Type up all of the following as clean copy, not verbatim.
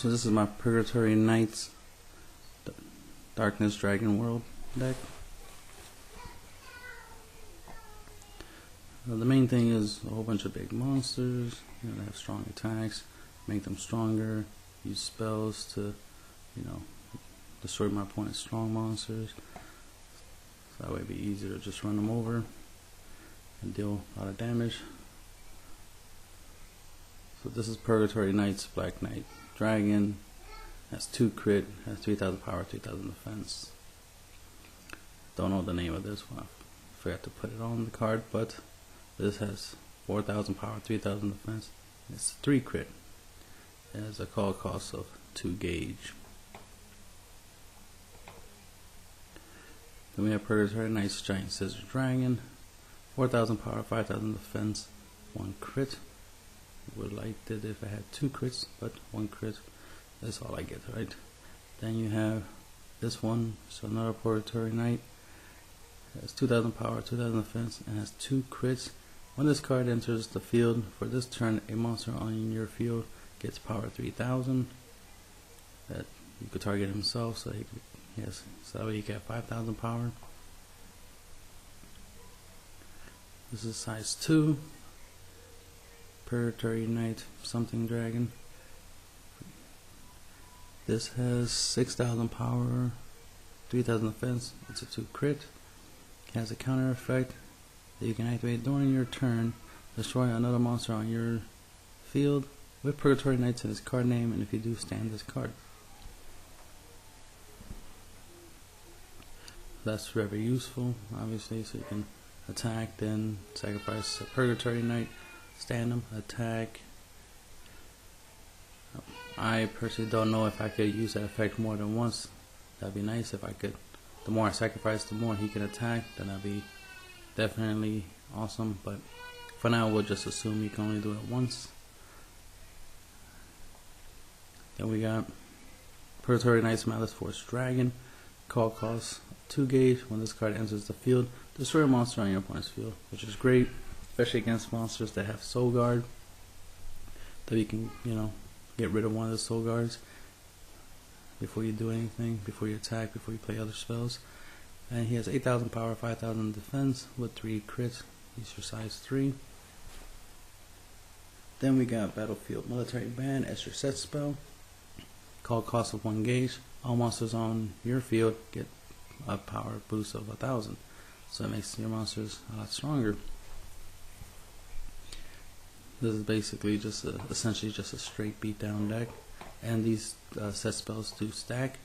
So this is my Purgatory Knights Darkness Dragon World deck. The main thing is a whole bunch of big monsters, you know, that have strong attacks, make them stronger, use spells to, you know, destroy my opponent's strong monsters. So that way it'd be easier to just run them over and deal a lot of damage. So this is Purgatory Knights Black Knight Dragon. Has 2 crit, has 3000 power, 3000 defense. Don't know the name of this one. I forgot to put it on the card, but this has 4000 power, 3000 defense. It's 3 crit. It has a call cost of 2 gauge. Then we have Purgatory Knights Giant Scissor Dragon. 4000 power, 5000 defense, 1 crit. Would like it if I had 2 crits, but 1 crit. That's all I get, right? Then you have this one, so another Purgatory Knight. It has 2000 power, 2000 defense, and has 2 crits. When this card enters the field, for this turn, a monster on your field gets power 3000. That you could target himself, so so that way you get 5000 power. This is size 2. Purgatory Knight something dragon. This has 6000 power, 3000 defense. It's a 2 crit. It has a counter effect that you can activate during your turn. Destroy another monster on your field with Purgatory Knights in its card name, and if you do, stand this card. That's very useful, obviously, so you can attack, then sacrifice a Purgatory Knight, stand them, attack. I personally don't know if I could use that effect more than once. That'd be nice if I could. The more I sacrifice, the more he can attack. Then that'd be definitely awesome. But for now, we'll just assume you can only do it once. Then we got Purgatory Knights Malice Force Dragon. Call costs 2 gauge. When this card enters the field, destroy a monster on your opponent's field, which is great, especially against monsters that have Soul Guard. That you can, you know, get rid of one of the Soul Guards before you do anything, before you attack, before you play other spells. And he has 8000 power, 5000 defense with 3 crits. He's your size 3. Then we got Battlefield Military Band as your set spell. Call cost of 1 gauge. All monsters on your field get a power boost of 1000. So it makes your monsters a lot stronger. This is basically essentially just a straight beatdown deck, and these set spells do stack.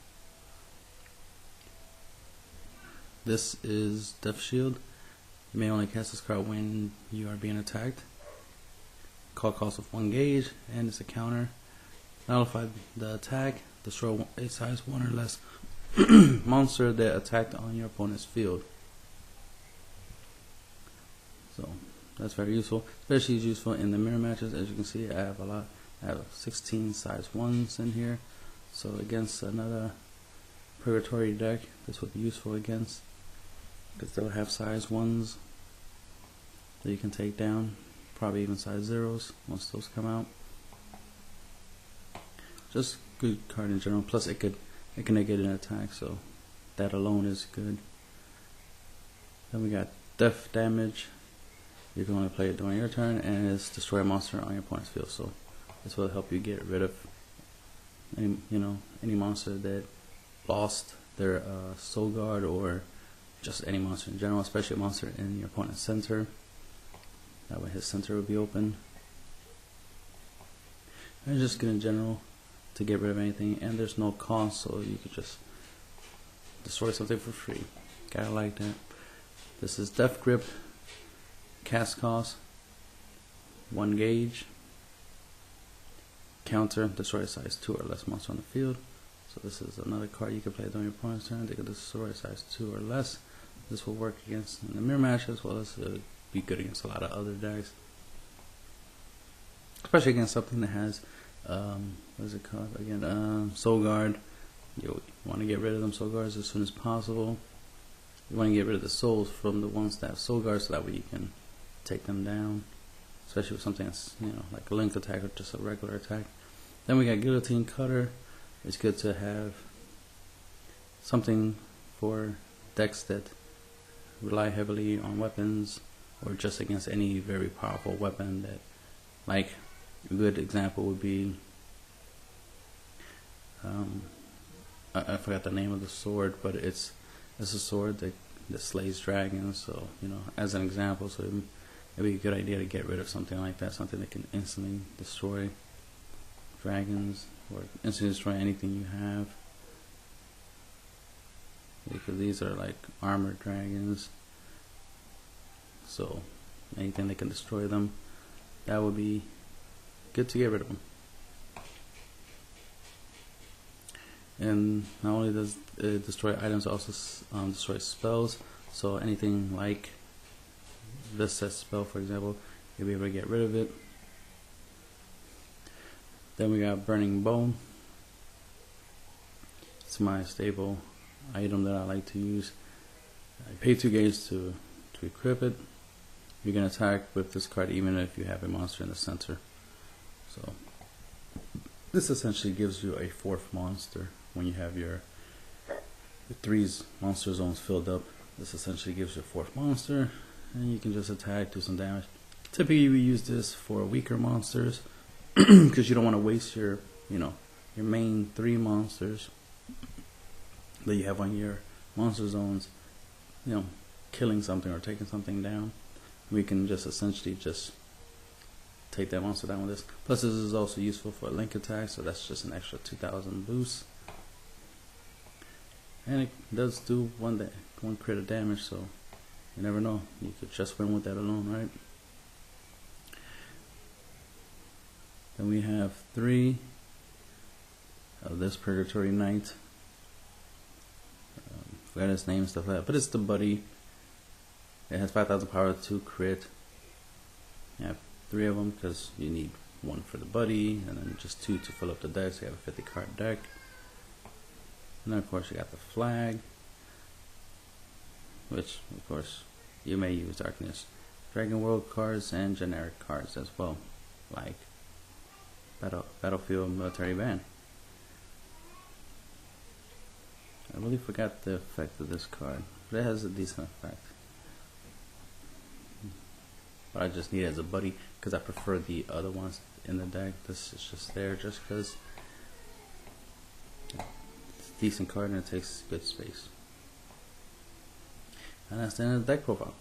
This is Death Shield. You may only cast this card when you are being attacked. Call cost of 1 gauge, and it's a counter. Nullify the attack. Destroy a size 1 or less monster that attacked on your opponent's field. So that's very useful. Especially useful in the mirror matches. As you can see, I have a lot. I have 16 size 1s in here. So against another Purgatory deck, this would be useful against, because they'll have size 1s that you can take down. Probably even size 0s once those come out. Just good card in general. Plus it can negate an attack, so that alone is good. Then we got Death Damage. You can only play it during your turn, and it's destroy a monster on your opponent's field. So this will help you get rid of any monster that lost their Soul Guard, or just any monster in general, especially a monster in your opponent's center. That way his center will be open. And it's just good in general to get rid of anything, and there's no cost, so you could just destroy something for free. Kinda like that. This is Death Grip. Cast cost 1 gauge. Counter, destroy a size 2 or less monster on the field. So this is another card you can play during your opponent's turn. They can destroy a size 2 or less. This will work against in the mirror match, as well as be good against a lot of other decks, especially against something that has what is it called again? Soul Guard. You want to get rid of them Soul Guards as soon as possible. You want to get rid of the souls from the ones that have Soul Guards, so that way you can take them down, especially with something that's, you know, like a link attack or just a regular attack. Then we got Guillotine Cutter. It's good to have something for decks that rely heavily on weapons, or just against any very powerful weapon. That, like, a good example would be I forgot the name of the sword, but it's a sword that slays dragons. So, you know, as an example, so it'd be a good idea to get rid of something like that, something that can instantly destroy dragons or instantly destroy anything you have. Because these are like armored dragons, so anything that can destroy them, that would be good to get rid of them. And not only does it destroy items, it also destroy spells. So anything like this set spell, for example, you'll be able to get rid of it. Then we got Burning Bone. It's my staple item that I like to use. I pay 2 gauge to equip it. You can attack with this card even if you have a monster in the center. So this essentially gives you a 4th monster when you have your 3 monster zones filled up. This essentially gives you a 4th monster, and you can just attack, do some damage. Typically we use this for weaker monsters because you don't want to waste your main 3 monsters that you have on your monster zones, killing something or taking something down. We can just essentially just take that monster down with this. Plus this is also useful for a link attack, so that's just an extra 2000 boost. And it does do one crit of damage, so you never know. You could just win with that alone, right? Then we have 3 of this Purgatory Knight. Forgot his name and stuff like that, but it's the Buddy. It has 5000 power, 2 crit. You have 3 of them because you need 1 for the Buddy, and then just 2 to fill up the deck, so you have a 50 card deck. And then of course you got the flag, which of course you may use Darkness Dragon World cards and generic cards as well, like Battlefield Military Band. I really forgot the effect of this card, but it has a decent effect. But I just need it as a buddy because I prefer the other ones in the deck. This is just there just because it's a decent card and it takes good space. And that's the end of the deck profile.